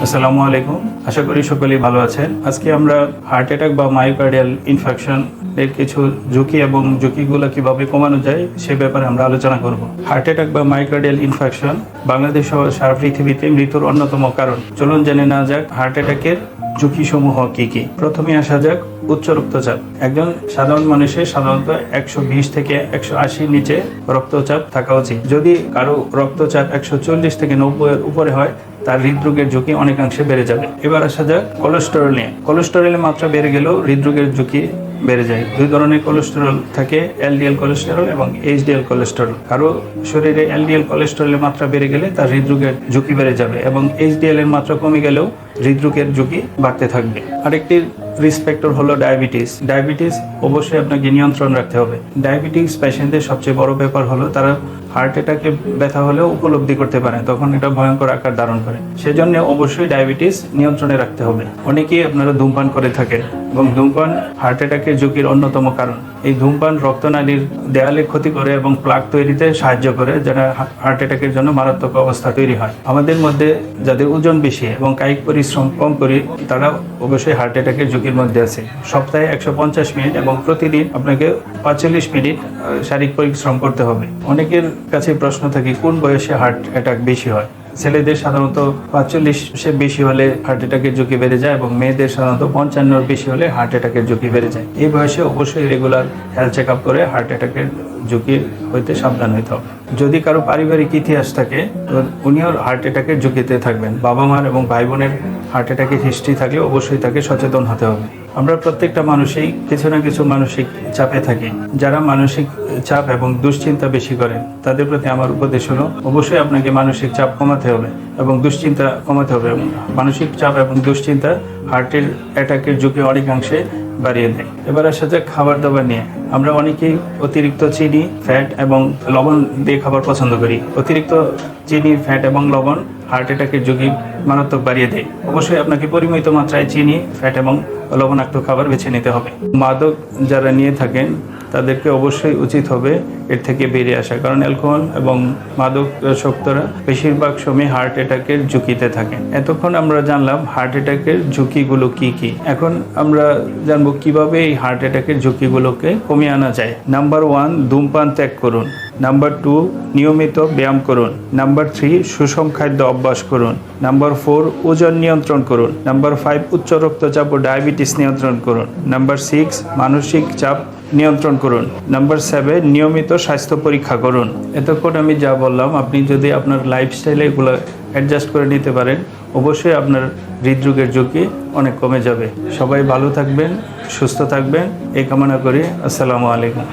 আসসালামু আলাইকুম। আশা করি সকলেই ভালো আছেন। আজকে আমরা হার্ট অ্যাটাক বা মায়োকার্ডিয়াল ইনফেকশন এর কিছু ঝুঁকি এবং ঝুঁকিগুলো কিভাবে কমানো যায় সে ব্যাপারে আমরা আলোচনা করব। হার্ট অ্যাটাক বা মায়োকার্ডিয়াল ইনফেকশন বাংলাদেশ সহ সারা পৃথিবীতে মৃত্যুর অন্যতম কারণ। চলুন জেনে নেওয়া যাক হার্ট অ্যাটাকের ঝুঁকিসমূহ কি কি। প্রথমে আসা যাক উচ্চ রক্তচাপ। একজন সাধারণ মানুষের সাধারণত 120 থেকে 180 নিচে রক্তচাপ থাকা উচিত। যদি কারো রক্তচাপ 140 থেকে 90 এর উপরে হয় তার হৃদরোগের ঝুঁকি অনেকাংশে বেড়ে যাবে। এবার আসা যাক কোলেস্টেরল নিয়ে। কোলেস্টেরলের মাত্রা বেড়ে গেলেও হৃদরোগের ঝুঁকি বেড়ে যায়। দুই ধরনের কোলেস্টেরল থাকে, এলডিএল কোলেস্টেরল এবং এইচডিএল কোলেস্টেরল। কারো শরীরে এলডিএল কোলেস্টেরলের মাত্রা বেড়ে গেলে তার হৃদরোগের ঝুঁকি বেড়ে যাবে এবং এইচডিএল এর মাত্রা কমে গেলেও হৃদরোগের ঝুঁকি বাড়তে থাকবে। আরেকটি রিস্ক ফ্যাক্টর হলো ডায়াবেটিস। ডায়াবেটিস অবশ্যই আপনাকে নিয়ন্ত্রণ রাখতে হবে। ডায়াবেটিস পেশেন্টদের সবচেয়ে বড় ব্যাপার হলো তারা হার্ট অ্যাটাকে ব্যথা হলেও উপলব্ধি করতে পারে, তখন এটা ভয়ঙ্কর আকার ধারণ করে। সেজন্য অবশ্যই ডায়াবেটিস নিয়ন্ত্রণে রাখতে হবে। অনেকেই আপনারা ধূমপান করে থাকেন এবং ধূমপান হার্ট অ্যাটাকের ঝুঁকির অন্যতম কারণ। এই ধূমপান রক্তনালীর দেয়ালে ক্ষতি করে এবং প্লাক তৈরিতে সাহায্য করে, যারা হার্ট অ্যাটাকের জন্য মারাত্মক অবস্থা তৈরি হয়। আমাদের মধ্যে যাদের ওজন বেশি এবং কায়িক পরিশ্রম কম করি তারা অবশ্যই হার্ট অ্যাটাকের ঝুঁকির মধ্যে আছে। সপ্তাহে 150 মিনিট এবং প্রতিদিন আপনাকে 45 মিনিট শারীরিক পরিশ্রম করতে হবে। অনেকের কাছে প্রশ্ন থাকে কোন বয়সে হার্ট অ্যাটাক বেশি হয়। ছেলেদের সাধারণত 45 বেশি হলে হার্ট অ্যাটাকের ঝুঁকি বেড়ে যায় এবং মেয়েদের সাধারণত 55 বেশি হলে হার্ট অ্যাটাকের ঝুঁকি বেড়ে যায়। এই বয়সে অবশ্যই রেগুলার হেলথ চেক আপ করে হার্ট অ্যাটাকের ঝুঁকি হইতে সাবধান হইতে হবে। যদি কারো পারিবারিক ইতিহাস থাকে তো উনিও হার্ট অ্যাটাকের ঝুঁকিতে থাকবেন। বাবা মার এবং ভাই বোনের হার্ট অ্যাটাকের হিস্ট্রি থাকলে অবশ্যই তাকে সচেতন হতে হবে। আমরা প্রত্যেকটা মানুষই কিছু না কিছু মানসিক চাপে থাকি। যারা মানসিক চাপ এবং দুশ্চিন্তা বেশি করেন তাদের প্রতি আমার উপদেশ হলো অবশ্যই আপনাকে মানসিক চাপ কমাতে হবে এবং দুশ্চিন্তা কমাতে হবে। মানসিক চাপ এবং দুশ্চিন্তা হার্টের অ্যাটাকের ঝুঁকি অনেকাংশে বাড়িয়ে দেয়। এবার আসা যাক খাবার দাবার নিয়ে। আমরা অনেকেই অতিরিক্ত চিনি, ফ্যাট এবং লবণ দিয়ে খাবার পছন্দ করি। অতিরিক্ত চিনি, ফ্যাট এবং লবণ হার্ট অ্যাটাকের ঝুঁকি মারাত্মক বাড়িয়ে দেয়। অবশ্যই আপনাকে পরিমিত মাত্রায় চিনি, ফ্যাট এবং লবণাক্ত খাবার বেছে নিতে হবে। মাদক যারা নিয়ে থাকেন তাদেরকে অবশ্যই উচিত হবে এর থেকে বেরিয়ে আসা, কারণ অ্যালকোহল এবং মাদকাসক্তরা বেশিরভাগ সময় হার্ট অ্যাটাকের ঝুঁকিতে থাকেন। এতক্ষণ আমরা জানলাম হার্ট অ্যাটাকের ঝুঁকিগুলো কি কি। এখন আমরা জানবো কিভাবে এই হার্ট অ্যাটাকের ঝুঁকিগুলোকে কমিয়ে আনা যায়। নাম্বার 1, ধূমপান ত্যাগ করুন। নাম্বার 2, নিয়মিত ব্যায়াম করুন। নাম্বার 3, সুষম খাদ্য অভ্যাস করুন। নাম্বার 4, ওজন নিয়ন্ত্রণ করুন। নাম্বার 5, উচ্চ রক্তচাপ ও ডায়াবেটিস নিয়ন্ত্রণ করুন। নাম্বার 6, মানসিক চাপ নিয়ন্ত্রণ করুন। নাম্বার 7, নিয়মিত স্বাস্থ্য পরীক্ষা করুন। এতক্ষণ আমি যা বললাম আপনি যদি আপনার লাইফস্টাইলে এগুলো অ্যাডজাস্ট করে নিতে পারেন অবশ্যই আপনার হৃদরোগের ঝুঁকি অনেক কমে যাবে। সবাই ভালো থাকবেন, সুস্থ থাকবেন এই কামনা করি। আসসালামু আলাইকুম।